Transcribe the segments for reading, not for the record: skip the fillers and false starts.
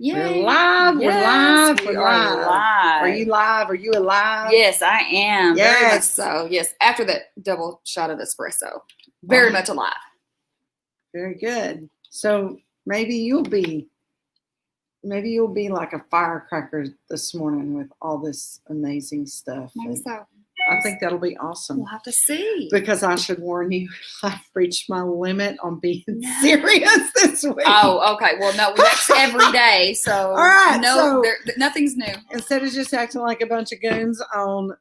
Yay. We're live. Yes, We're live. Are you live? Are you alive? Yes, I am. Yes. Very much so. Yes, after that double shot of espresso. Very much alive. Very good. So maybe you'll be like a firecracker this morning with all this amazing stuff. Maybe so. I think that'll be awesome. We'll have to see. Because I should warn you, I've reached my limit on being serious this week. Oh, okay. Well, no, that's every day. So, all right. No, nothing's new. Instead of just acting like a bunch of goons on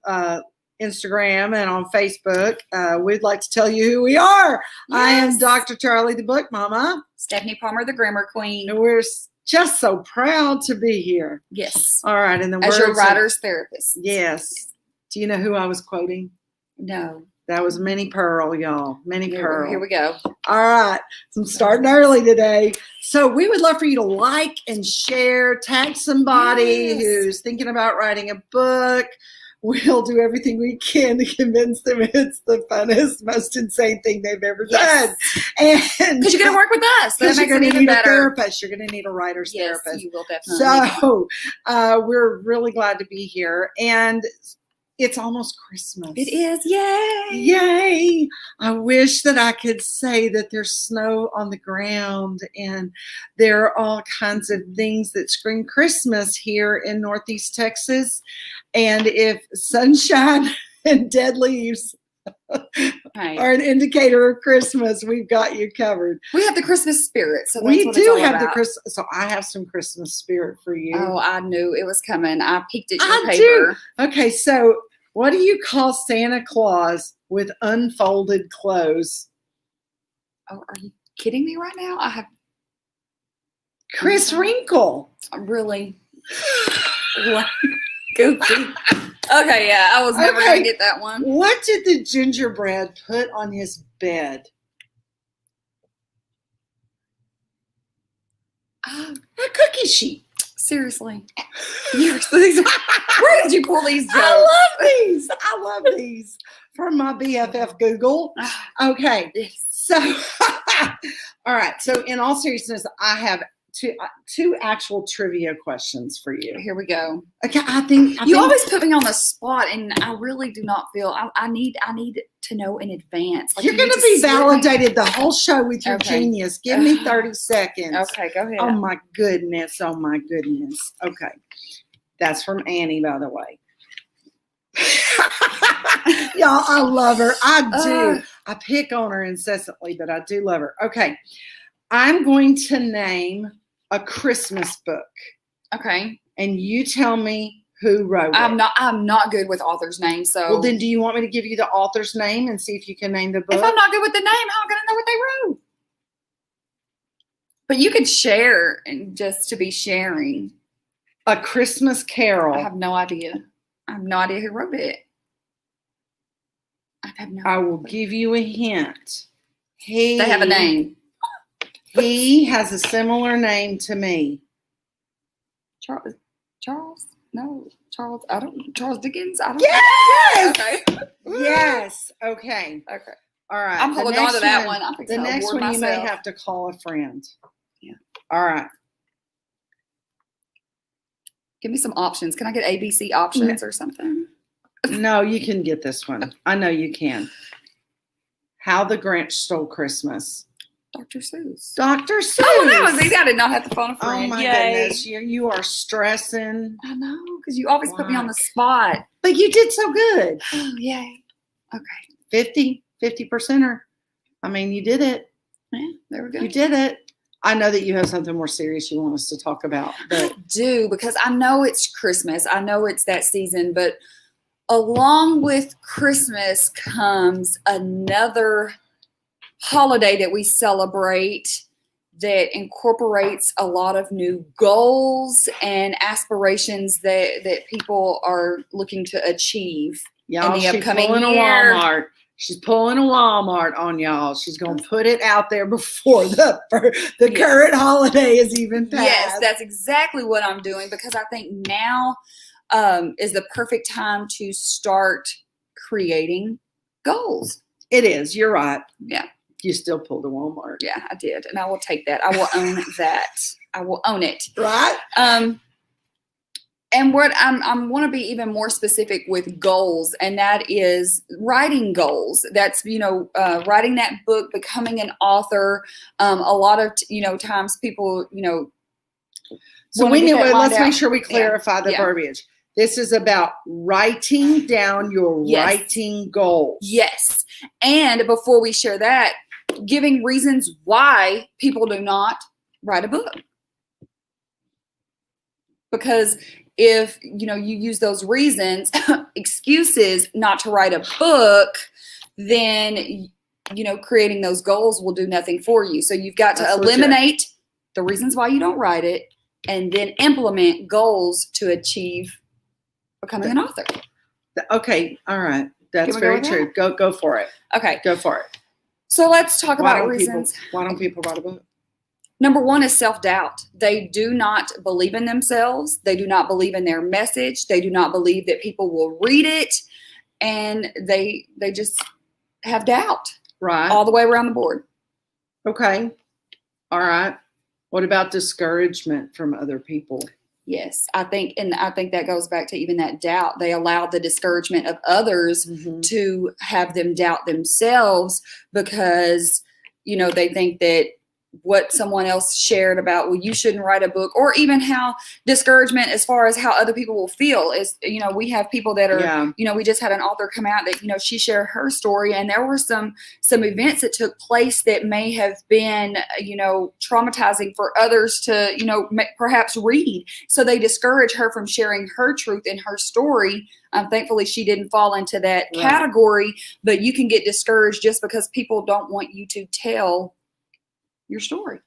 Instagram and on Facebook, we'd like to tell you who we are. Yes. I am Dr. Charli, the book mama. Stephanie Palmer, the grammar queen. And we're just so proud to be here. Yes. All right. And as your writer's therapist. Yes. Do you know who I was quoting? No. That was Minnie Pearl, y'all. Minnie Pearl. Here we go. All right. So I'm starting early today. So we would love for you to like and share, tag somebody who's thinking about writing a book. We'll do everything we can to convince them it's the funnest, most insane thing they've ever done. And because you're going to work with us. Because you're going to need a therapist. You're going to need a writer's therapist. You will definitely. So we're really glad to be here. And it's almost Christmas. It is. Yay. Yay. I wish that I could say that there's snow on the ground and there are all kinds of things that scream Christmas here in Northeast Texas. And if sunshine and dead leaves are an indicator of Christmas, we've got you covered. We have the Christmas spirit. So we do have the Christmas. So I have some Christmas spirit for you. Oh, I knew it was coming. I peeked at your paper. Okay, so what do you call Santa Claus with unfolded clothes? Oh, are you kidding me right now? I have Chris Wrinkle. Really? Goofy. Okay, yeah, I was never going to get that one. What did the gingerbread put on his bed? A cookie sheet. Seriously. Where did you pull these jokes? I love these from my BFF Google. Okay. So, all right. So in all seriousness, I have two actual trivia questions for you. Here we go. Okay. I think you always put me on the spot, and I really do not feel I need to know in advance. Like, you're going to be validated the whole show with your genius. Give me 30 seconds. Okay, go ahead. Oh my goodness. Okay. That's from Annie, by the way. Y'all, I love her. I do. I pick on her incessantly, but I do love her. Okay. I'm going to name a Christmas book. Okay. And you tell me who wrote it. I'm not good with authors' names, so. Well, then do you want me to give you the author's name and see if you can name the book? If I'm not good with the name, how am I going to know what they wrote? But you could share, and just to be sharing. A Christmas Carol. I have no idea. I have no idea who wrote it. I have no idea. I will give you a hint. They have a name. He has a similar name to me. Charles? No. Charles. I don't. Charles Dickens? I don't. Yes! Okay. Yes. Okay. Okay. All right. I'm holding on to that one. The next one you may have to call a friend. Yeah. All right. Give me some options. Can I get ABC options or something? No, you can get this one. I know you can. How the Grinch Stole Christmas. Dr. Seuss. Dr. Seuss. Oh, that was easy. I did not have to phone a friend. Oh, my goodness. You are stressing. I know, because you always put me on the spot. But you did so good. Oh, yay. Okay. 50%er. I mean, you did it. Yeah, there we go. You did it. I know that you have something more serious you want us to talk about. But I do, because I know it's Christmas. I know it's that season, but along with Christmas comes another holiday that we celebrate that incorporates a lot of new goals and aspirations that people are looking to achieve in the upcoming year. She's pulling a Walmart on y'all. She's going to put it out there before the current holiday is even passed. Yes, that's exactly what I'm doing, because I think now is the perfect time to start creating goals. It is. You're right. Yeah. You still pulled a Walmart. Yeah, I did. And I will take that. I will own that. I will own it. Right. And what I want to be even more specific with goals, and that is writing goals. That's, writing that book, becoming an author. A lot of, times people, So let's make sure we clarify the Yeah. verbiage. This is about writing down your Yes. writing goals. Yes. And before we share that, giving reasons why people do not write a book. Because if, you use those reasons, excuses not to write a book, then, creating those goals will do nothing for you. So you've got to eliminate the reasons why you don't write it, and then implement goals to achieve becoming an author. Okay. All right. That's very true. Go for it. Okay. Go for it. So let's talk about reasons. Why don't people write a book? Number one is self-doubt. They do not believe in themselves. They do not believe in their message. They do not believe that people will read it. And they just have doubt. Right. All the way around the board. Okay. All right. What about discouragement from other people? Yes, I think that goes back to even that doubt. They allow the discouragement of others to have them doubt themselves because, they think that what someone else shared about, well, you shouldn't write a book, or even how discouragement as far as how other people will feel is, we have people that are, we just had an author come out that, she shared her story, and there were some events that took place that may have been, traumatizing for others to, perhaps read. So they discourage her from sharing her truth and her story. Thankfully, she didn't fall into that category, but you can get discouraged just because people don't want you to tell your story.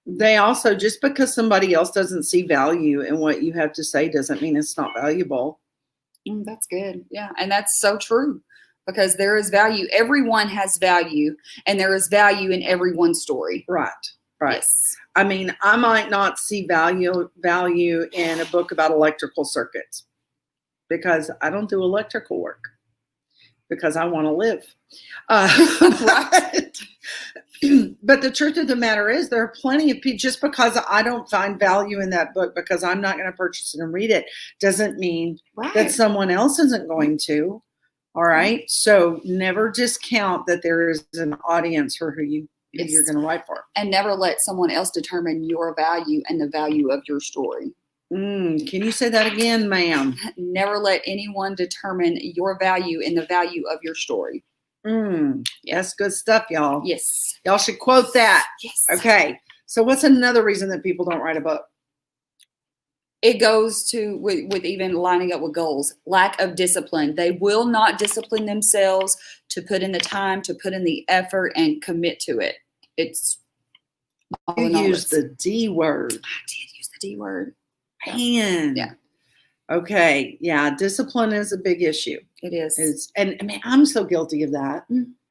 They also, just because somebody else doesn't see value in what you have to say doesn't mean it's not valuable. That's good. Yeah. And that's so true, because there is value. Everyone has value, and there is value in everyone's story. Right. Yes. I mean, I might not see value in a book about electrical circuits because I don't do electrical work because I want to live. Right. But the truth of the matter is, there are plenty of people, just because I don't find value in that book because I'm not going to purchase it and read it, doesn't mean that someone else isn't going to. All right. So never discount that there is an audience for who you're going to write for. And never let someone else determine your value and the value of your story. Can you say that again, ma'am? Never let anyone determine your value and the value of your story. That's good stuff, y'all. Yes. Y'all should quote that. Yes. Okay. So what's another reason that people don't write a book? It goes to with even lining up with goals, lack of discipline. They will not discipline themselves to put in the time, to put in the effort, and commit to it. It's you used the D word. I did use the D word. Man. Yeah. Okay. Yeah. Discipline is a big issue. It is. And I mean, I'm so guilty of that.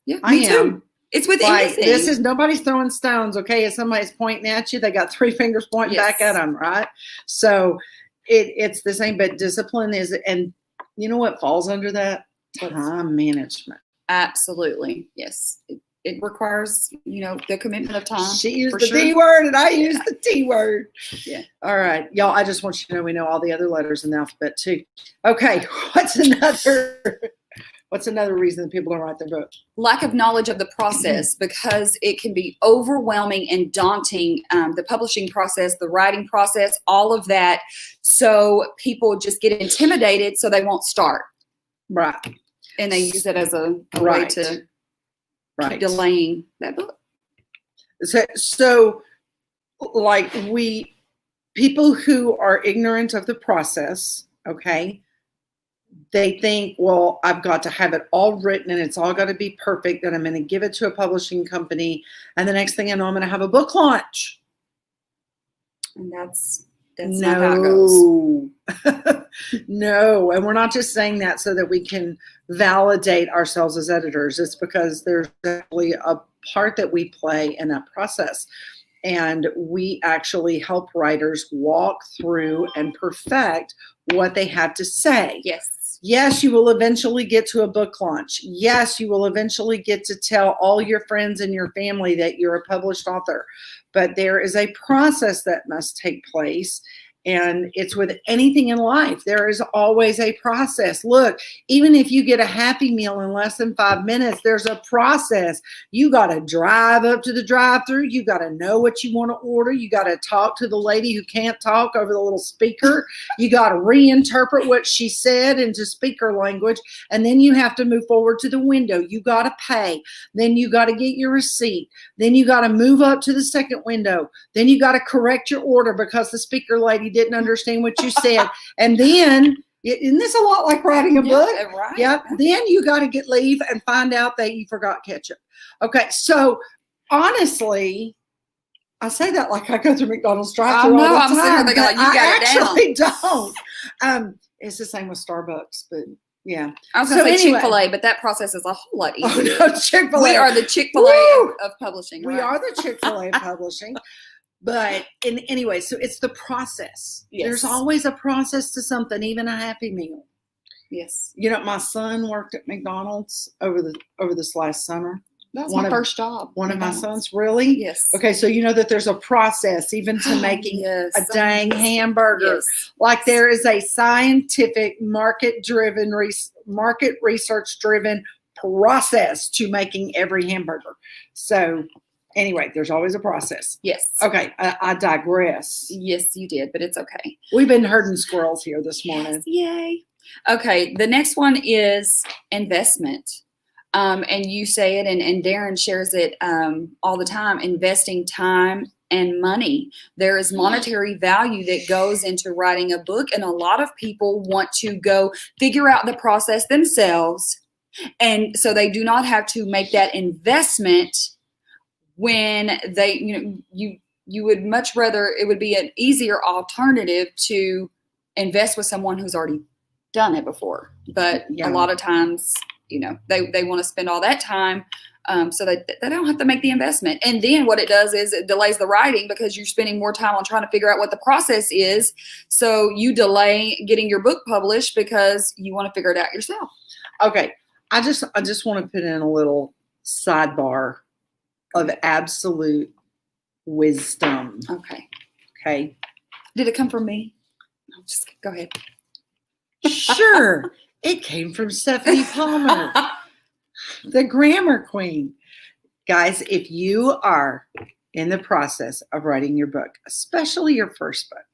Yeah, I me am. too. It's with anything. Nobody's throwing stones. Okay. If somebody's pointing at you, they got 3 fingers pointing back at them. Right. So it's the same, but discipline is, and you know what falls under that? Time management. Absolutely. Yes. It requires, the commitment of time. She used the D word and I used the T word. Yeah. All right. Y'all, I just want you to know we know all the other letters in the alphabet too. Okay. What's another reason that people don't write their book? Lack of knowledge of the process, because it can be overwhelming and daunting. The publishing process, the writing process, all of that. So people just get intimidated, so they won't start. Right. And they use it as a way to keep delaying that book. So like people who are ignorant of the process, okay, they think, well, I've got to have it all written and it's all got to be perfect. Then I'm going to give it to a publishing company. And the next thing I know, I'm going to have a book launch. And that's not how it goes. No. And we're not just saying that so that we can validate ourselves as editors. It's because there's definitely a part that we play in that process. And we actually help writers walk through and perfect what they have to say. Yes. Yes, you will eventually get to a book launch. Yes, you will eventually get to tell all your friends and your family that you're a published author. But there is a process that must take place. And it's with anything in life. There is always a process. Look, even if you get a Happy Meal in less than 5 minutes, there's a process. You got to drive up to the drive-thru. You got to know what you want to order. You got to talk to the lady who can't talk over the little speaker. You got to reinterpret what she said into speaker language. And then you have to move forward to the window. You got to pay. Then you got to get your receipt. Then you got to move up to the second window. Then you got to correct your order because the speaker lady didn't understand what you said. And then, isn't this a lot like writing a book? Right. Yep. Then you got to leave and find out that you forgot ketchup. Okay. So honestly, I say that like I go through McDonald's drive-thru all the time. I'm thinking like you got it down. I actually don't. It's the same with Starbucks, but yeah. I was going to say Chick-fil-A, but that process is a whole lot easier. Oh no, Chick-fil-A. We are the Chick-fil-A of publishing. We are the Chick-fil-A of publishing. But anyway, so it's the process. Yes. There's always a process to something, even a Happy Meal. Yes. You know, my son worked at McDonald's over this last summer. That's my first job. One of my sons, really? Yes. Okay, so you know that there's a process even to making a dang hamburger. Yes. Like there is a scientific, market research-driven process to making every hamburger. So anyway, there's always a process. Yes. Okay, I digress. Yes, you did, but it's okay. We've been herding squirrels here this morning. Yes, yay. Okay, the next one is investment. And you say it, and Darren shares it all the time, investing time and money. There is monetary value that goes into writing a book, and a lot of people want to go figure out the process themselves, and so they do not have to make that investment when they, you would much rather, it would be an easier alternative to invest with someone who's already done it before. But a lot of times, they want to spend all that time so that they don't have to make the investment. And then what it does is it delays the writing because you're spending more time on trying to figure out what the process is. So you delay getting your book published because you want to figure it out yourself. Okay. I just want to put in a little sidebar of absolute wisdom. Okay. Okay. Did it come from me? No, just go ahead. Sure. It came from Stephanie Palmer, the grammar queen. Guys, if you are in the process of writing your book, especially your first book,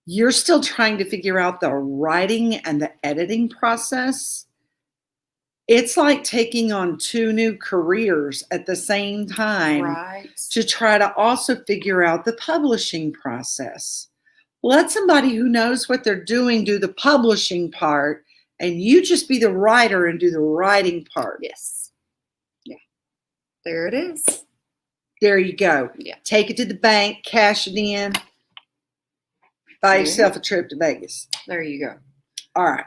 you're still trying to figure out the writing and the editing process. It's like taking on 2 new careers at the same time, right, to try to also figure out the publishing process. Let somebody who knows what they're doing do the publishing part, and you just be the writer and do the writing part. Yes. Yeah. There it is. There you go. Yeah. Take it to the bank, cash it in, buy yourself a trip to Vegas. There you go. All right.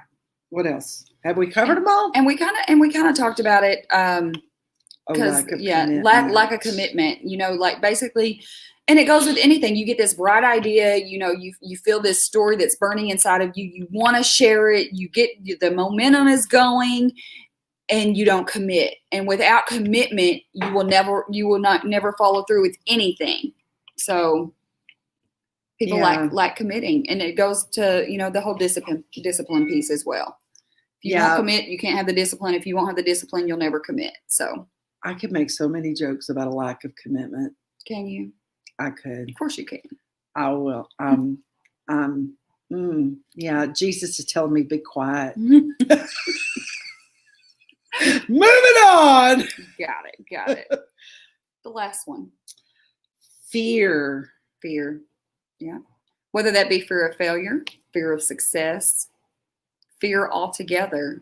What else? Have we covered them all? And we kind of talked about it because lack of commitment. Like basically. And it goes with anything. You get this bright idea, you feel this story that's burning inside of you. You want to share it. You get the momentum is going, and you don't commit. And without commitment, you will never follow through with anything. So people like committing, and it goes to the whole discipline piece as well. If you won't commit, you can't have the discipline. If you won't have the discipline, you'll never commit. So I could make so many jokes about a lack of commitment. Can you? I could. Of course you can. I will. Yeah, Jesus is telling me be quiet. Moving on. Got it. The last one. Fear. Yeah. Whether that be fear of failure, fear of success, fear altogether.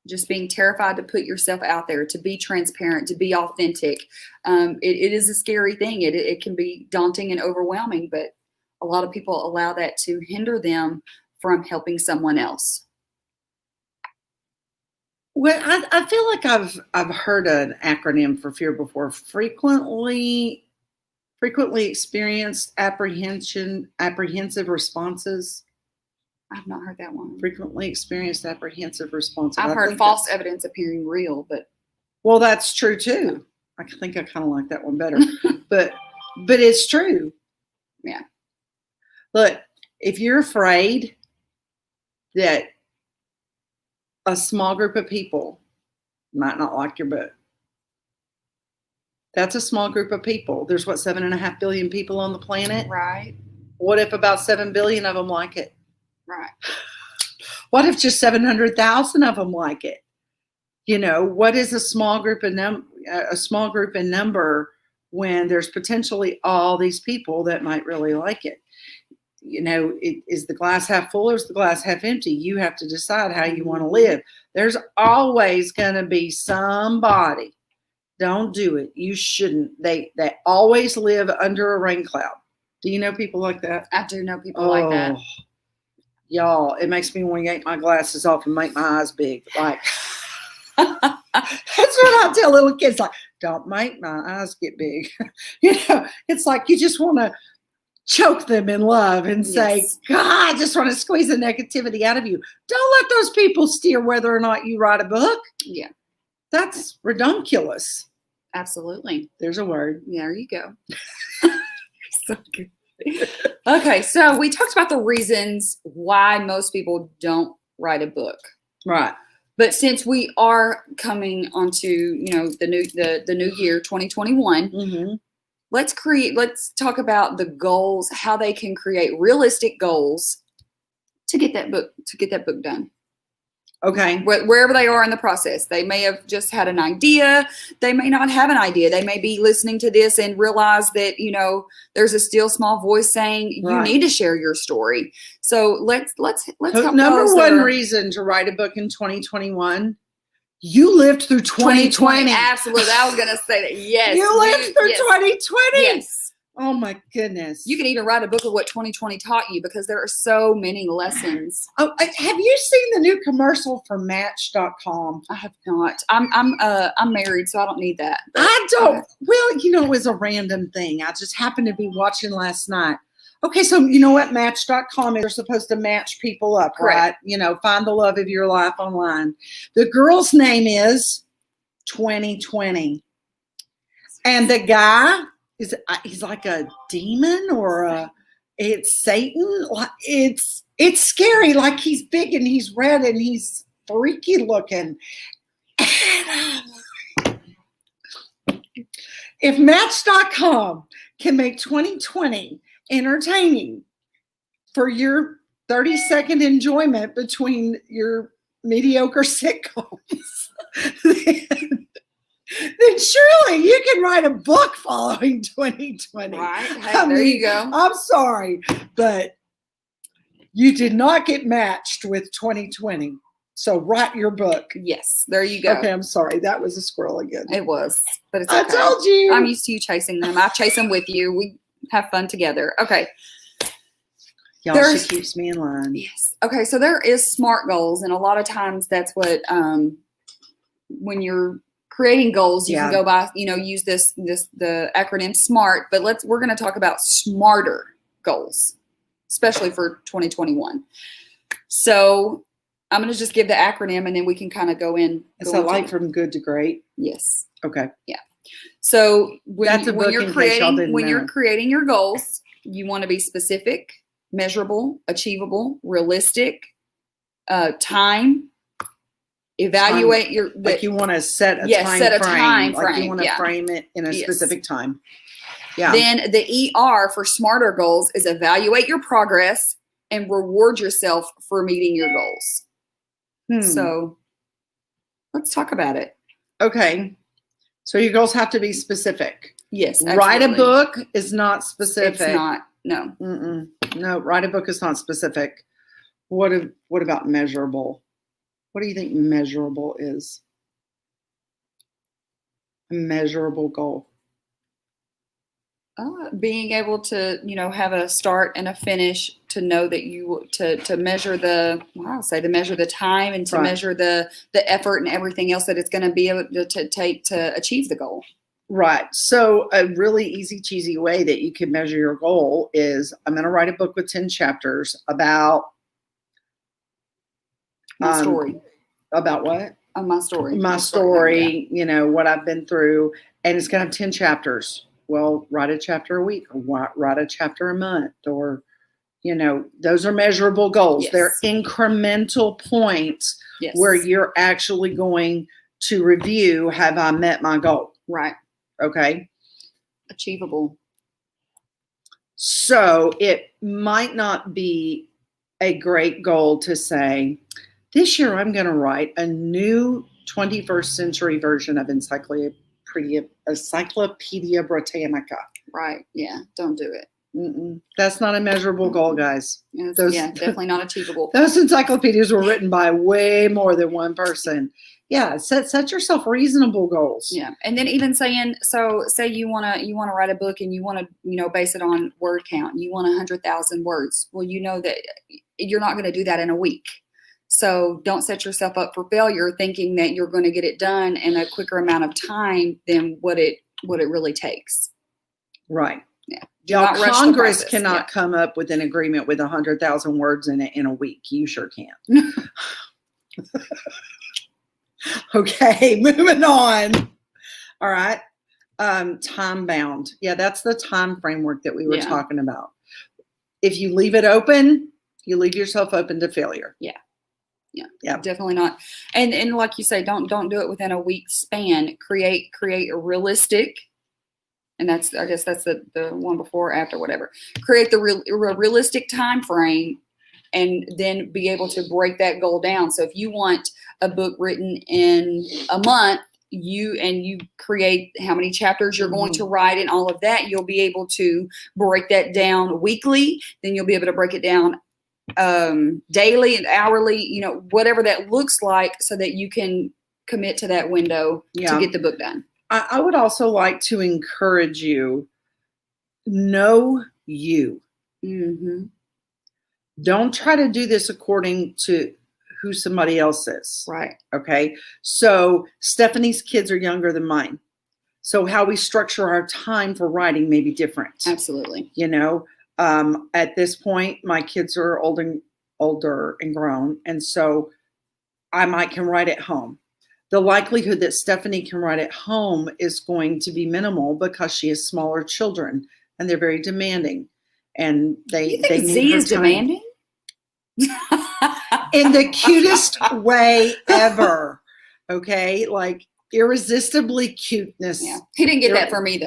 Just being terrified to put yourself out there, to be transparent, to be authentic. It is a scary thing. It can be daunting and overwhelming, but a lot of people allow that to hinder them from helping someone else. Well, I feel like I've heard an acronym for fear before. Frequently experienced apprehensive responses. I've not heard that one. Frequently experienced apprehensive response. I've heard false evidence appearing real, but. Well, that's true too. I think I kind of like that one better, but it's true. Yeah. Look, if you're afraid that a small group of people might not like your book, that's a small group of people. There's 7.5 billion people on the planet. Right. What if about 7 billion of them like it? Right. What if just 700,000 of them like it? You know, what is a small group in number when there's potentially all these people that might really like it? You know, is the glass half full or is the glass half empty? You have to decide how you want to live. There's always going to be somebody. Don't do it. You shouldn't. They always live under a rain cloud. Do you know people like that? I do know people like that. Y'all, it makes me want to yank my glasses off and make my eyes big. Like, that's what I tell little kids. Like, don't make my eyes get big. You know, it's like you just want to choke them in love and say, God, I just want to squeeze the negativity out of you. Don't let those people steer whether or not you write a book. Yeah. That's redunculous. Absolutely. There's a word. Yeah, there you go. So good. Okay, so we talked about the reasons why most people don't write a book. Right. But since we are coming onto, you know, the new year, 2021, mm-hmm. let's talk about the goals, how they can create realistic goals to get that book done. Okay. Wherever they are in the process. They may have just had an idea. They may not have an idea. They may be listening to this and realize that, you know, there's a still small voice saying you need to share your story. So let's help. Number one reason to write a book in 2021. You lived through 2020. Absolutely. I was going to say that. Yes. You lived through 2020. Yes. Oh my goodness. You can even write a book of what 2020 taught you because there are so many lessons. Oh, have you seen the new commercial for Match.com? I have not. I'm married, so I don't need that. I don't. Well, you know, it was a random thing. I just happened to be watching last night. Okay, so you know what Match.com is? They're supposed to match people up, right? You know, find the love of your life online. The girl's name is 2020. And the guy he's like a demon or it's Satan. It's scary. Like he's big and he's red and he's freaky looking. If Match.com can make 2020 entertaining for your 30-second enjoyment between your mediocre sitcoms, then surely you can write a book following 2020. Right. Hey, there you go. I'm sorry, but you did not get matched with 2020. So write your book. Yes, there you go. Okay, I'm sorry. That was a squirrel again. It was, but it's okay. I told you. I'm used to you chasing them. I chase them with you. We have fun together. Okay. Y'all, she keeps me in line. Yes. Okay, so there is SMART goals, and a lot of times that's what when you're creating goals, you can go by, you know, use the acronym SMART, but we're going to talk about smarter goals, especially for 2021. So I'm going to just give the acronym and then we can kind of go in. It's like from good to great. Yes. Okay. Yeah. So when you're creating your goals, you want to be specific, measurable, achievable, realistic, time. Evaluate your like you want to set a time frame. Like you want to frame it in a specific time. Yeah. Then the ER for smarter goals is evaluate your progress and reward yourself for meeting your goals. So let's talk about it. Okay. So your goals have to be specific. Yes. Absolutely. Write a book is not specific. It's not. No. No, write a book is not specific. What about measurable? What do you think measurable is? A measurable goal. Being able to, you know, have a start and a finish, to know that to measure measure the time and to measure the effort and everything else that it's going to be able to take to achieve the goal. Right. So a really easy, cheesy way that you can measure your goal is I'm going to write a book with 10 chapters about My story. About what? My story. My story, you know, what I've been through. And it's going to have 10 chapters. Well, write a chapter a week, or write a chapter a month, or, you know, those are measurable goals. Yes. They're incremental points Yes. where you're actually going to review, have I met my goal? Right. Okay. Achievable. So it might not be a great goal to say, this year I'm going to write a new 21st century version of Encyclopedia Britannica. Right. Yeah. Don't do it. That's not a measurable goal, guys. Definitely not achievable. Those encyclopedias were written by way more than one person. Yeah, set yourself reasonable goals. Yeah, and then even saying, so say you wanna write a book and you wanna base it on word count. You want 100,000 words. Well, you know that you're not going to do that in a week. So don't set yourself up for failure thinking that you're going to get it done in a quicker amount of time than what it really takes. Right. Yeah. Y'all, Congress cannot come up with an agreement with 100,000 words in a week. You sure can. Okay, moving on. All right. Time bound. Yeah, that's the time framework that we were talking about. If you leave it open, you leave yourself open to failure. Yeah. Definitely not. And like you say, don't do it within a week span. Create a realistic, and I guess that's the one before, after, whatever. Create the realistic time frame, and then be able to break that goal down. So if you want a book written in a month, you create how many chapters you're going to write and all of that, you'll be able to break that down weekly. Then you'll be able to break it down daily and hourly, whatever that looks like, so that you can commit to that window to get the book done. I would also like to encourage you, know you. Mm-hmm. Don't try to do this according to who somebody else is. Right. Okay. So Stephanie's kids are younger than mine. So how we structure our time for writing may be different. Absolutely. At this point, my kids are older and grown. And so I can write at home. The likelihood that Stephanie can write at home is going to be minimal because she has smaller children and they're very demanding. And they need Z her is time. Demanding? In the cutest way ever. Okay? Like irresistibly cuteness. Yeah. He didn't get that for me, though.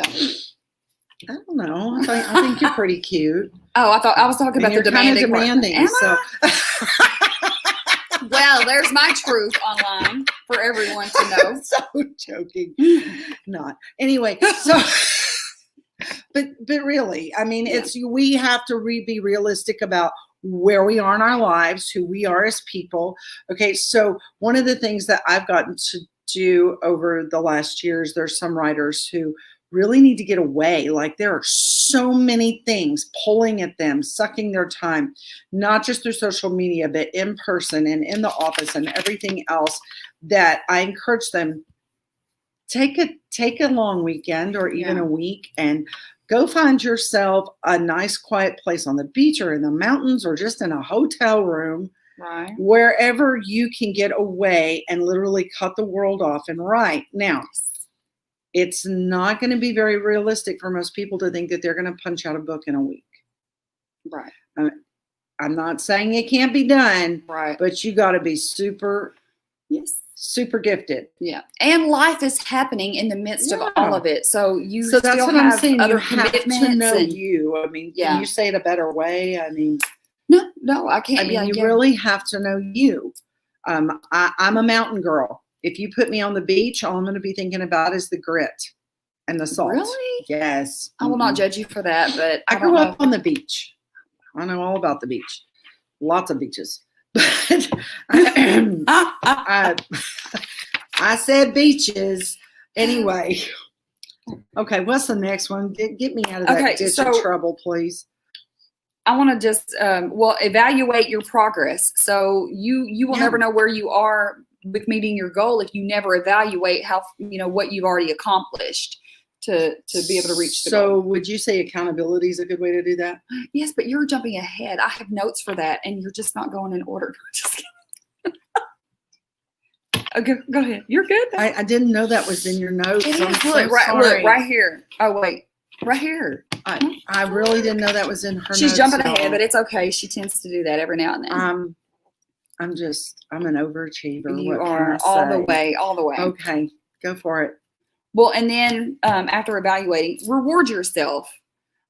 I don't know. I think you're pretty cute. Oh, I was talking about the demanding. Demanding. So. Well, there's my truth online for everyone to know. So joking. Not. Anyway, so but really, I mean, we have to be realistic about where we are in our lives, who we are as people. Okay, so one of the things that I've gotten to do over the last years, there's some writers who really need to get away. Like there are so many things pulling at them, sucking their time, not just through social media, but in person and in the office and everything else, that I encourage them, take a long weekend or even a week and go find yourself a nice quiet place on the beach or in the mountains or just in a hotel room. Right. Wherever you can get away and literally cut the world off and write. Now, it's not going to be very realistic for most people to think that they're going to punch out a book in a week. Right. I'm not saying it can't be done. Right. But you got to be super gifted. Yeah. And life is happening in the midst of all of it. So that's what I'm saying. Other you have to know you. I mean, can you say it a better way? I mean, no, I can't. I mean, you really have to know you. I'm a mountain girl. If you put me on the beach, all I'm going to be thinking about is the grit and the salt. Really? Yes. I will not judge you for that, but I grew up on the beach. I know all about the beach. Lots of beaches. But I said beaches. Anyway. Okay, what's the next one? Get me out of that ditch of trouble, please. I want to just, evaluate your progress. So you will never know where you are with meeting your goal if you never evaluate how, what you've already accomplished to be able to reach the goal. So would you say accountability is a good way to do that? Yes, but you're jumping ahead. I have notes for that and you're just not going in order. Just kidding. Go ahead. You're good. I didn't know that was in your notes. It I'm is. so Look, sorry. right here. Oh, wait. Right here. I really didn't know that was in her She's notes. jumping y'all. ahead, but it's okay. She tends to do that every now and then. I'm an overachiever. You what are can I all the say? way, all the way. Okay, go for it. Well, and then after evaluating, reward yourself.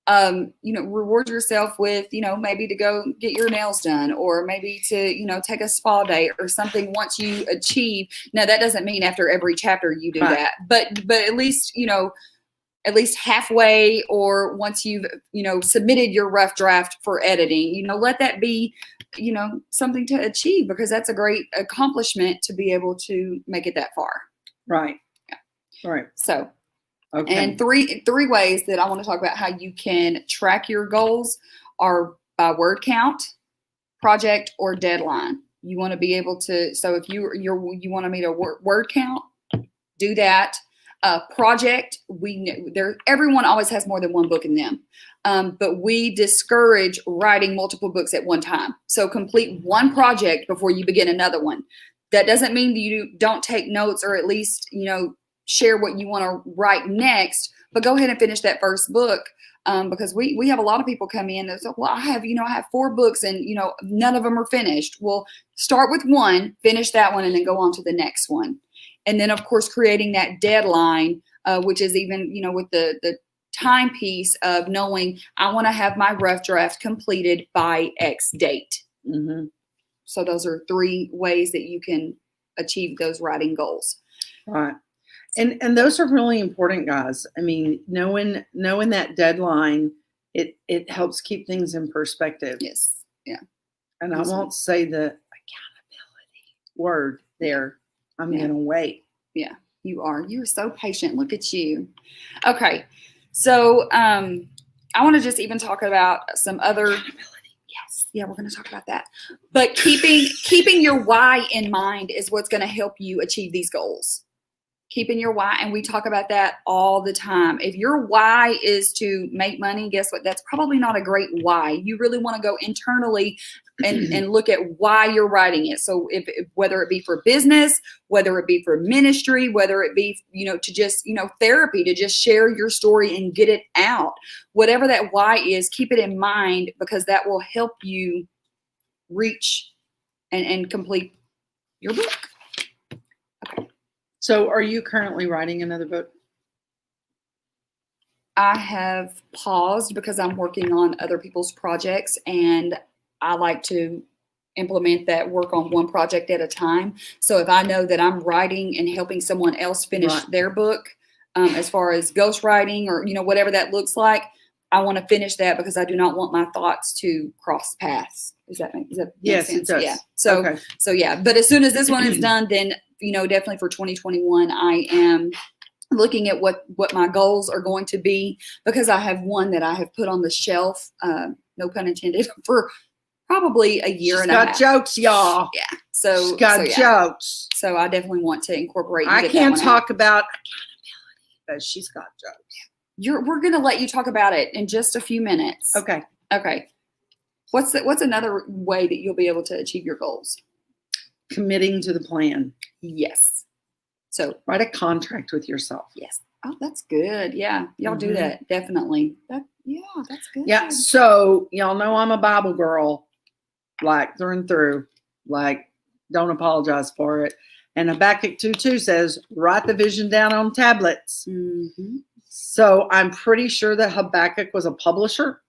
Reward yourself with, maybe to go get your nails done, or maybe to, take a spa day or something once you achieve. Now, that doesn't mean after every chapter you do Right. that, but at least, at least halfway, or once you've, submitted your rough draft for editing, let that be, something to achieve, because that's a great accomplishment to be able to make it that far. Right. Yeah. Right. So, okay. And three ways that I want to talk about how you can track your goals are by word count, project, or deadline. You want to be able to, so if you want to meet a word count, do that. Project, everyone always has more than one book in them. But we discourage writing multiple books at one time. So complete one project before you begin another one. That doesn't mean that you don't take notes, or at least, share what you want to write next, but go ahead and finish that first book. Because we have a lot of people come in and say, well, I have 4 books and, none of them are finished. Well, start with one, finish that one, and then go on to the next one. And then, of course, creating that deadline, which is even, with the timepiece of knowing I want to have my rough draft completed by X date. Mm-hmm. So those are 3 ways that you can achieve those writing goals. Right. And those are really important, guys. I mean, knowing that deadline, it helps keep things in perspective. Yes. Yeah. And I won't say the accountability word there. I'm going to wait. Yeah, you are. You're so patient. Look at you. Okay. So I want to just even talk about some other. Yes. Yeah, we're going to talk about that. But keeping your why in mind is what's going to help you achieve these goals. Keeping your why. And we talk about that all the time. If your why is to make money, guess what? That's probably not a great why. You really want to go internally and look at why you're writing it. So if whether it be for business, whether it be for ministry, whether it be, to just, therapy, to just share your story and get it out, whatever that why is, keep it in mind, because that will help you reach and complete your book. Okay. So are you currently writing another book? I have paused because I'm working on other people's projects, and I like to implement that work on one project at a time. So if I know that I'm writing and helping someone else finish their book, as far as ghostwriting or, whatever that looks like, I want to finish that because I do not want my thoughts to cross paths. Does that make sense? Yes, it does. Yeah. So yeah, but as soon as this one is done, then, definitely for 2021, I am looking at what my goals are going to be, because I have one that I have put on the shelf, no pun intended, for probably a year and a half. She's got jokes, y'all. Yeah. So she's got jokes. So I definitely want to incorporate. I can't talk about accountability, but she's got jokes. We're going to let you talk about it in just a few minutes. Okay. What's another way that you'll be able to achieve your goals? Committing to the plan. Yes. So write a contract with yourself. Yes. Oh, that's good. Yeah. Y'all do that. Definitely. That's good. Yeah. So y'all know I'm a Bible girl, like through and through, like don't apologize for it. And Habakkuk 2:2 says, write the vision down on tablets. Mm-hmm. So I'm pretty sure that Habakkuk was a publisher.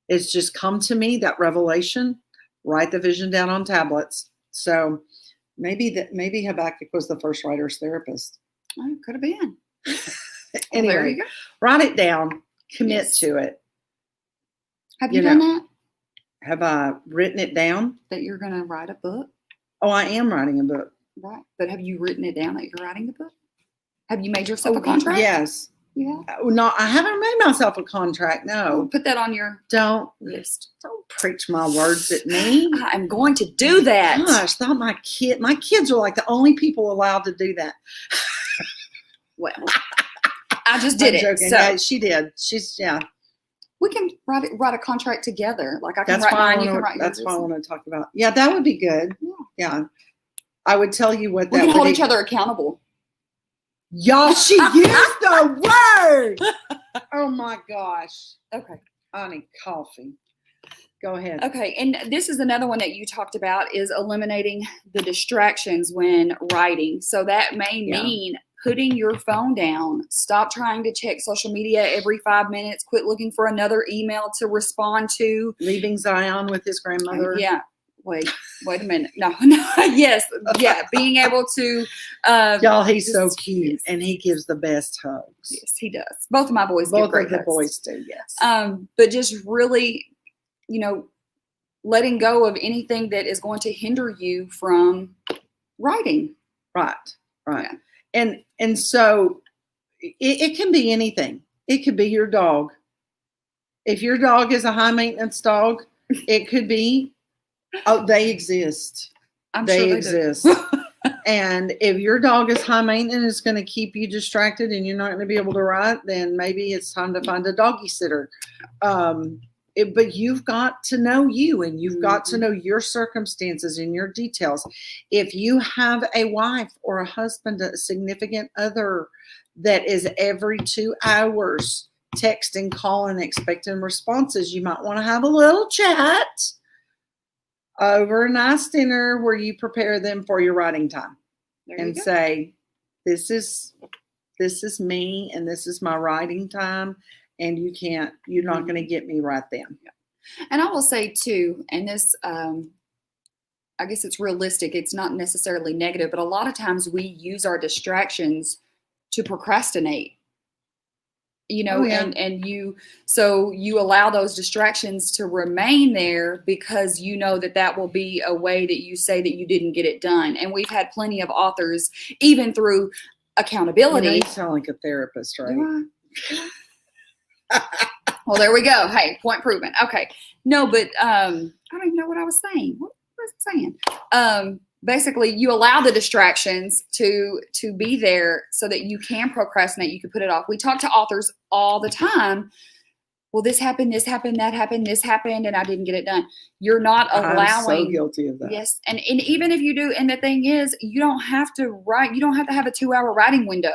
It's just come to me, that revelation, write the vision down on tablets. So maybe Habakkuk was the first writer's therapist. Oh, could have been. Anyway, there you go. Write it down, commit to it. Have you done that? Have I written it down? That you're going to write a book? Oh, I am writing a book. Right. But have you written it down that you're writing the book? Have you made yourself a contract? Yes. Yeah. No, I haven't made myself a contract. No. Put that on your list. Don't preach my words at me. I'm going to do that. Gosh, thought my kids are like the only people allowed to do that. Well, I just did it. So yeah, she did. We can write a contract together. Like I can that's write mine, you can write yours. That's what I want to talk about. Yeah, that would be good. Yeah. I would tell you what We that can hold would each other accountable. Y'all, she used the word. Oh my gosh. Okay. Honey, coffee. Go ahead. Okay, and this is another one that you talked about is eliminating the distractions when writing. So that may mean putting your phone down. Stop trying to check social media every 5 minutes. Quit looking for another email to respond to. Leaving Zion with his grandmother. Yeah. Wait a minute. No. Yes. Yeah. Being able to. Y'all, he's so cute, and he gives the best hugs. Yes, he does. Both of my boys Both give great of the hugs. boys do, yes. But just really, letting go of anything that is going to hinder you from writing. Right. Yeah. And so it can be anything. It could be your dog. If your dog is a high maintenance dog, it could be. Oh, they exist. They exist. And if your dog is high maintenance, it's going to keep you distracted, and you're not going to be able to write, then maybe it's time to find a doggy sitter. But you've got to know you, and you've got to know your circumstances and your details. If you have a wife or a husband, a significant other that is every 2 hours texting, calling, expecting responses, you might want to have a little chat over a nice dinner where you prepare them for your writing time and say, this is me, and this is my writing time. And you're not going to get me right then. And I will say too, and this, I guess it's realistic. It's not necessarily negative, but a lot of times we use our distractions to procrastinate, and you allow those distractions to remain there because you know that will be a way that you say that you didn't get it done. And we've had plenty of authors, even through accountability. You sound like a therapist, right? Well, there we go. Hey, point proven. Okay. No, but I don't even know what I was saying. What was I saying? Basically, you allow the distractions to be there so that you can procrastinate. You can put it off. We talk to authors all the time. Well, this happened, that happened, this happened, and I didn't get it done. You're not allowing. I'm so guilty of that. Yes, and even if you do, and the thing is, you don't have to write. You don't have to have a 2-hour writing window.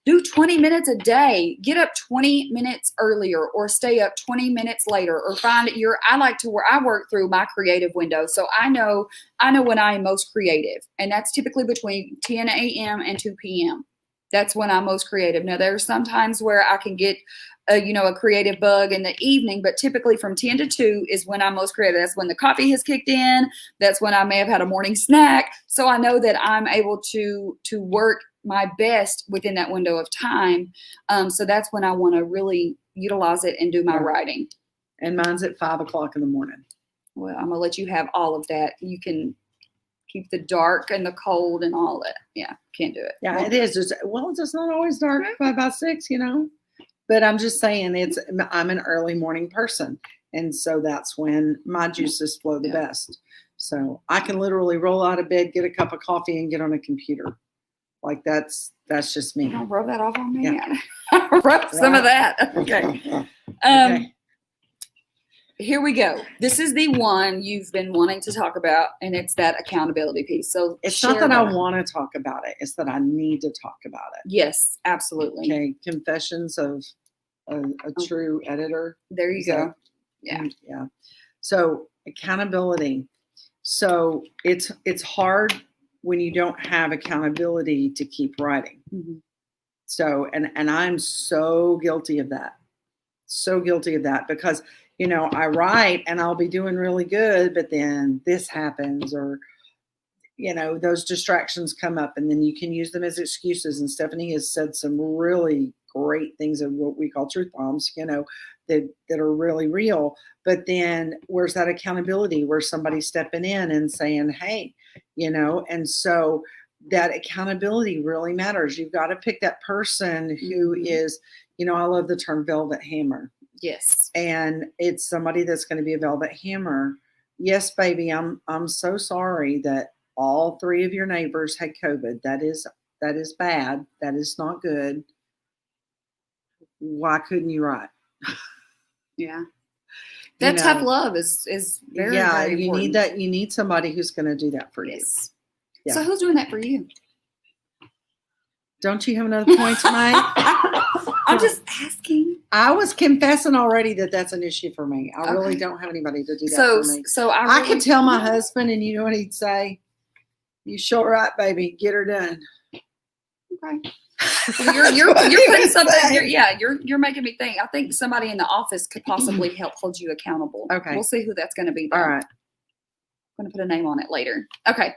Do 20 minutes a day. Get up 20 minutes earlier, or stay up 20 minutes later, or find I work through my creative window. So I know when I am most creative, and that's typically between 10 a.m. and 2 p.m. That's when I'm most creative. Now, there are some times where I can get a creative bug in the evening, but typically from 10 to 2 is when I'm most creative. That's when the coffee has kicked in. That's when I may have had a morning snack. So I know that I'm able to work my best within that window of time. So that's when I want to really utilize it and do my writing. And mine's at 5 o'clock in the morning. Well, I'm going to let you have all of that. You can keep the dark and the cold and all that. Yeah, can't do it. Yeah, it is. It's not always dark by about 6, But I'm just saying I'm an early morning person. And so that's when my juices flow the best. So I can literally roll out of bed, get a cup of coffee, and get on a computer. Like that's just me. Don't rub that off on me. Yeah. Rub some of that. Okay. Here we go. This is the one you've been wanting to talk about, and it's that accountability piece. So it's not that I want to talk about it. It's that I need to talk about it. Yes, absolutely. Okay. Confessions of a true editor. There you go. Yeah. Yeah. So accountability. So it's hard when you don't have accountability to keep writing. Mm-hmm. So, and I'm so guilty of that. So guilty of that because, I write and I'll be doing really good, but then this happens or, those distractions come up and then you can use them as excuses. And Stephanie has said some really great things of what we call truth bombs, that are really real. But then where's that accountability? Where's somebody stepping in and saying, hey, and so that accountability really matters. You've got to pick that person who is, I love the term velvet hammer. Yes. And it's somebody that's going to be a velvet hammer. Yes, baby, I'm so sorry that all 3 of your neighbors had COVID. That is bad. That is not good. Why couldn't you write? Yeah. That tough love is very, very important. You need that. You need somebody who's going to do that for you. Yeah. So who's doing that for you? Don't you have another point to make? I'm just asking. I was confessing already that that's an issue for me. I really don't have anybody to do that for me. So I could tell my husband, and you know what he'd say? You sure right, baby. Get her done. Okay. Well, you're putting something. You're making me think. I think somebody in the office could possibly help hold you accountable. Okay. We'll see who that's going to be. Though. All right. I'm going to put a name on it later. Okay.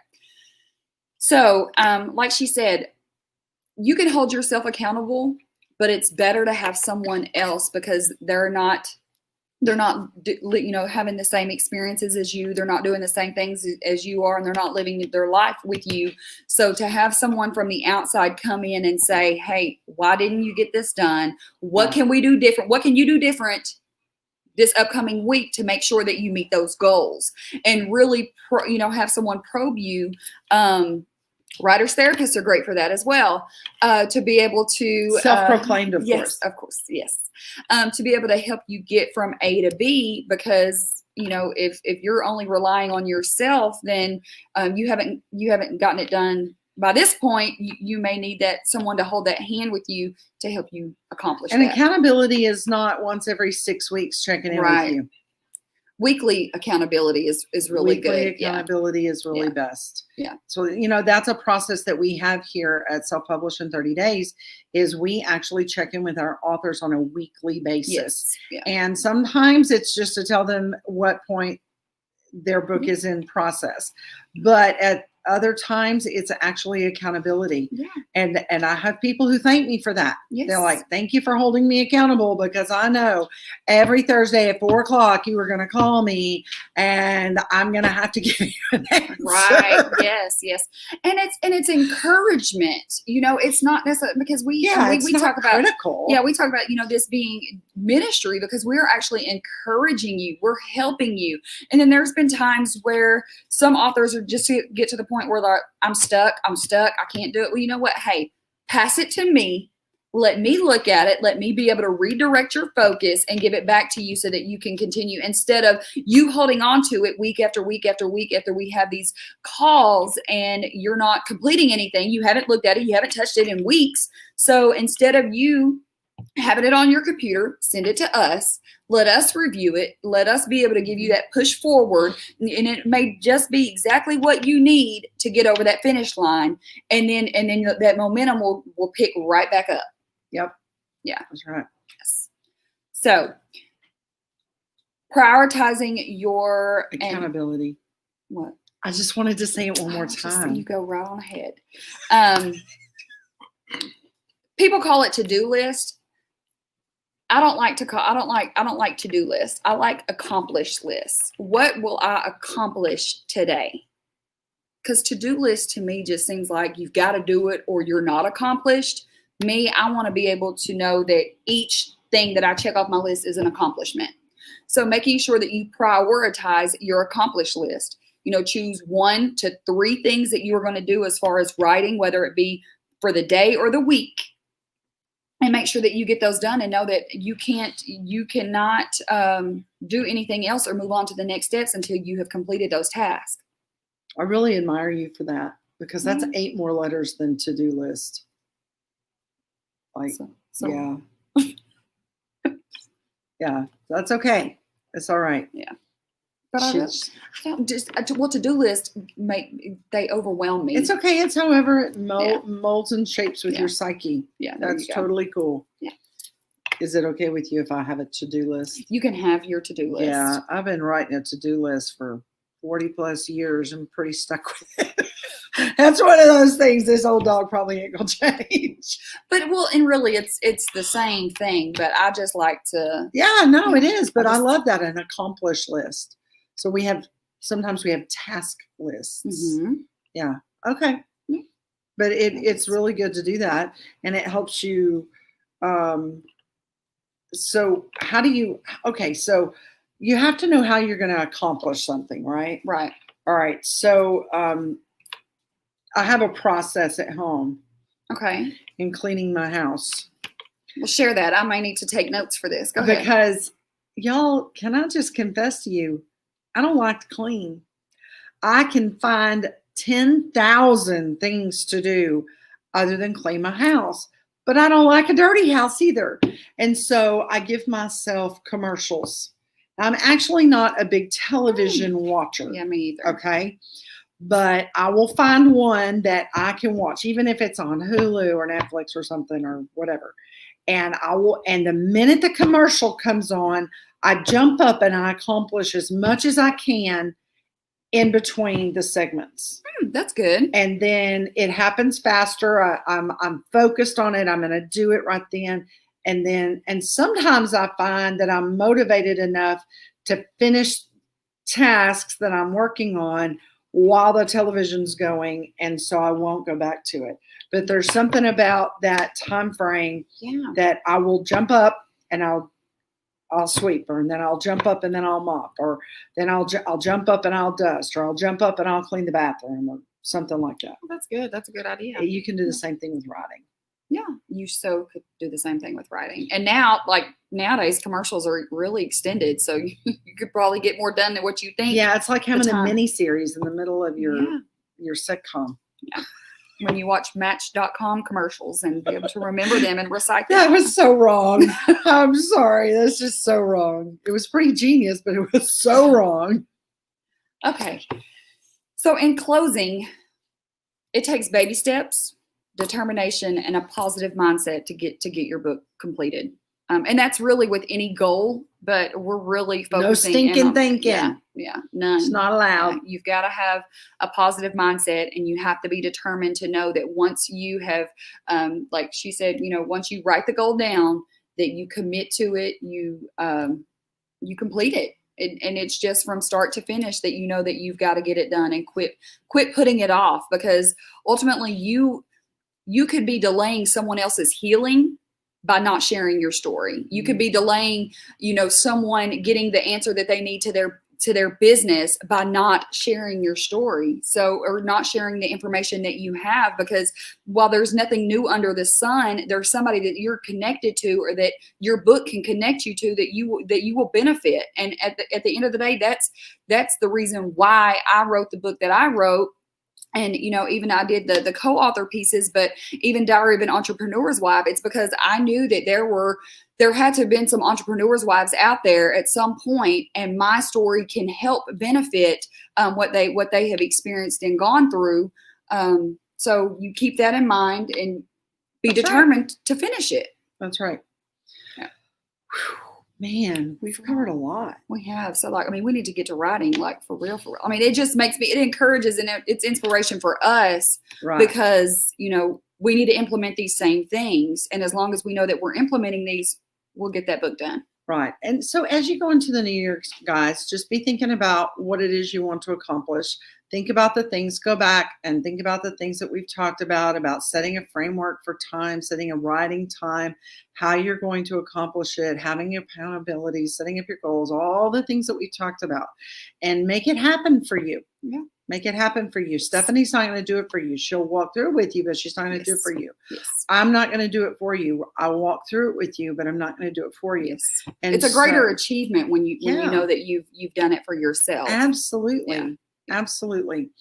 So, like she said, you can hold yourself accountable, but it's better to have someone else because they're not having the same experiences as you. They're not doing the same things as you are, and they're not living their life with you. So to have someone from the outside come in and say, hey, why didn't you get this done? What can we do different? What can you do different this upcoming week to make sure that you meet those goals? And really, have someone probe you. Writers therapists are great for that as well. To be able to self-proclaimed, of course, yes. To be able to help you get from A to B, because if you're only relying on yourself, then you haven't gotten it done. By this point, you may need someone to hold that hand with you to help you accomplish and that. And accountability is not once every 6 weeks checking in with you. Weekly accountability is really good. Weekly accountability is really best. Yeah. So, that's a process that we have here at Self-Publish in 30 Days is we actually check in with our authors on a weekly basis. Yes. Yeah. And sometimes it's just to tell them what point their book is in process. But at other times it's actually accountability. Yeah. And I have people who thank me for that. Yes. They're like, thank you for holding me accountable, because I know every Thursday at 4:00 you were going to call me and I'm going to have to give you an answer. Right. Yes. And it's encouragement. It's not necessarily because we talk about critical. Yeah, we talk about this being ministry because we're actually encouraging you. We're helping you. And then there's been times where some authors are just to get to the point where they're like, I'm stuck, I can't do it. Well, you know what? Hey, pass it to me. Let me look at it. Let me be able to redirect your focus and give it back to you so that you can continue, instead of you holding on to it week after week after week after we have these calls and you're not completing anything. You haven't looked at it. You haven't touched it in weeks. So instead of you having it on your computer, send it to us. Let us review it. Let us be able to give you that push forward. And it may just be exactly what you need to get over that finish line. And then that momentum will pick right back up. Yep. Yeah. That's right. Yes. So prioritizing your accountability. What? I just wanted to say it one more time. You go right on ahead. People call it to-do list. I don't like to-do lists. I like accomplished lists. What will I accomplish today? Because to-do list to me just seems like you've got to do it or you're not accomplished. Me, I want to be able to know that each thing that I check off my list is an accomplishment. So making sure that you prioritize your accomplished list. Choose 1 to 3 things that you are going to do as far as writing, whether it be for the day or the week. And make sure that you get those done and know that you cannot do anything else or move on to the next steps until you have completed those tasks. I really admire you for that, because that's 8 more letters than to-do list. Yeah. Yeah, that's okay. It's all right. Yeah. But to-do list they overwhelm me. It's okay. It's however it molds and shapes with your psyche. Yeah, that's totally cool. Yeah. Is it okay with you if I have a to-do list? You can have your to-do list. Yeah, I've been writing a to-do list for 40 plus years. I'm pretty stuck with it. That's one of those things this old dog probably ain't gonna change. But and really it's the same thing. But I just like to. Yeah, no, it is. But I love that, an accomplished list. So sometimes we have task lists. Mm-hmm. Yeah. Okay. Yeah. But it's really good to do that. And it helps you. So so you have to know how you're going to accomplish something, right? Right. All right. So I have a process at home. Okay. In cleaning my house. Well, share that. I may need to take notes for this. Go ahead. Because y'all, can I just confess to you, I don't like to clean. I can find 10,000 things to do other than clean my house. But I don't like a dirty house either. And so I give myself commercials. I'm actually not a big television watcher. Yeah, me either. Okay. But I will find one that I can watch, even if it's on Hulu or Netflix or something or whatever. And and the minute the commercial comes on, I jump up and I accomplish as much as I can in between the segments. That's good. And then it happens faster. I'm focused on it. I'm going to do it right then. And sometimes I find that I'm motivated enough to finish tasks that I'm working on while the television's going, and so I won't go back to it. But there's something about that time frame that I will jump up and I'll sweep, or and then I'll jump up and then I'll mop, or then I'll jump up and I'll dust, or I'll jump up and I'll clean the bathroom, or something like that. Oh, that's good. That's a good idea. You can do the same thing with writing. Yeah, you so could do the same thing with writing. And now, like nowadays, commercials are really extended, so you could probably get more done than what you think. Yeah, it's like having a mini series in the middle of your sitcom. Yeah. When you watch Match.com commercials and be able to remember them and recite them. That was so wrong. I'm sorry. That's just so wrong. It was pretty genius, but it was so wrong. Okay. So in closing, it takes baby steps, determination, and a positive mindset to get your book completed. And that's really with any goal, but we're really focusing. No stinking thinking. Yeah, none. It's not allowed. You've got to have a positive mindset, and you have to be determined to know that once you have, like she said, once you write the goal down, that you commit to it, you complete it. And it's just from start to finish that you know that you've got to get it done and quit putting it off, because ultimately you could be delaying someone else's healing by not sharing your story. You could be delaying, someone getting the answer that they need to their business by not sharing your story. Or not sharing the information that you have, because while there's nothing new under the sun, there's somebody that you're connected to, or that your book can connect you to, that you will benefit. And at the end of the day, that's the reason why I wrote the book that I wrote. And, even I did the co-author pieces, but even Diary of an Entrepreneur's Wife, it's because I knew that there had to have been some entrepreneurs' wives out there at some point, and my story can help benefit what they have experienced and gone through. So you keep that in mind and be determined to finish it. That's right. Yeah. Man, we've covered a lot. We have. So we need to get to writing, for real. It just it encourages and it's inspiration for us, right? Because, we need to implement these same things. And as long as we know that we're implementing these, we'll get that book done. Right. And so as you go into the new year, guys, just be thinking about what it is you want to accomplish. Think about the things, go back and think about the things that we've talked about setting a framework for time, setting a writing time, how you're going to accomplish it, having accountability, setting up your goals, all the things that we talked about, and make it happen for you. Yeah. Make it happen for you. Stephanie's not going to do it for you. She'll walk through it with you, but she's not going to do it for you. Yes. I'm not going to do it for you. I'll walk through it with you, but I'm not going to do it for you. Yes. And it's a greater achievement when you know that you've done it for yourself. Absolutely. Yeah. Absolutely.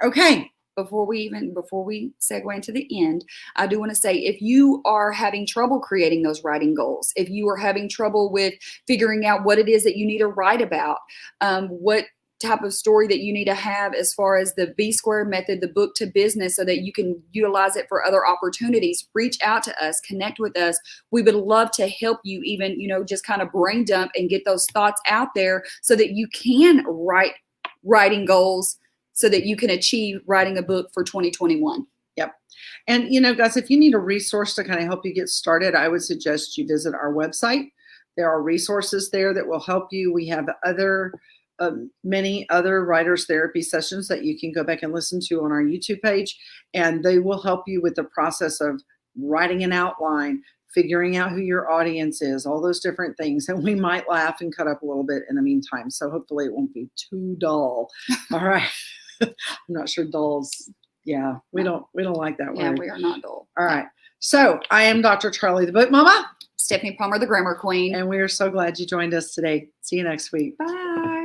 Okay. Before we segue into the end, I do want to say, if you are having trouble creating those writing goals, if you are having trouble with figuring out what it is that you need to write about, what type of story that you need to have as far as the B-squared method, the book to business, so that you can utilize it for other opportunities, reach out to us, connect with us. We would love to help you, even, just kind of brain dump and get those thoughts out there so that you can write writing goals, so that you can achieve writing a book for 2021. Yep. And, guys, if you need a resource to kind of help you get started, I would suggest you visit our website. There are resources there that will help you. We have many other writers therapy sessions that you can go back and listen to on our YouTube page, and they will help you with the process of writing an outline, figuring out who your audience is, all those different things. And we might laugh and cut up a little bit in the meantime. So hopefully it won't be too dull. All right. I'm not sure dulls. Yeah, we don't like that word. Yeah, we are not dull. All right. So I am Dr. Charli, the Book Mama. Stephanie Palmer, the Grammar Queen. And we are so glad you joined us today. See you next week. Bye.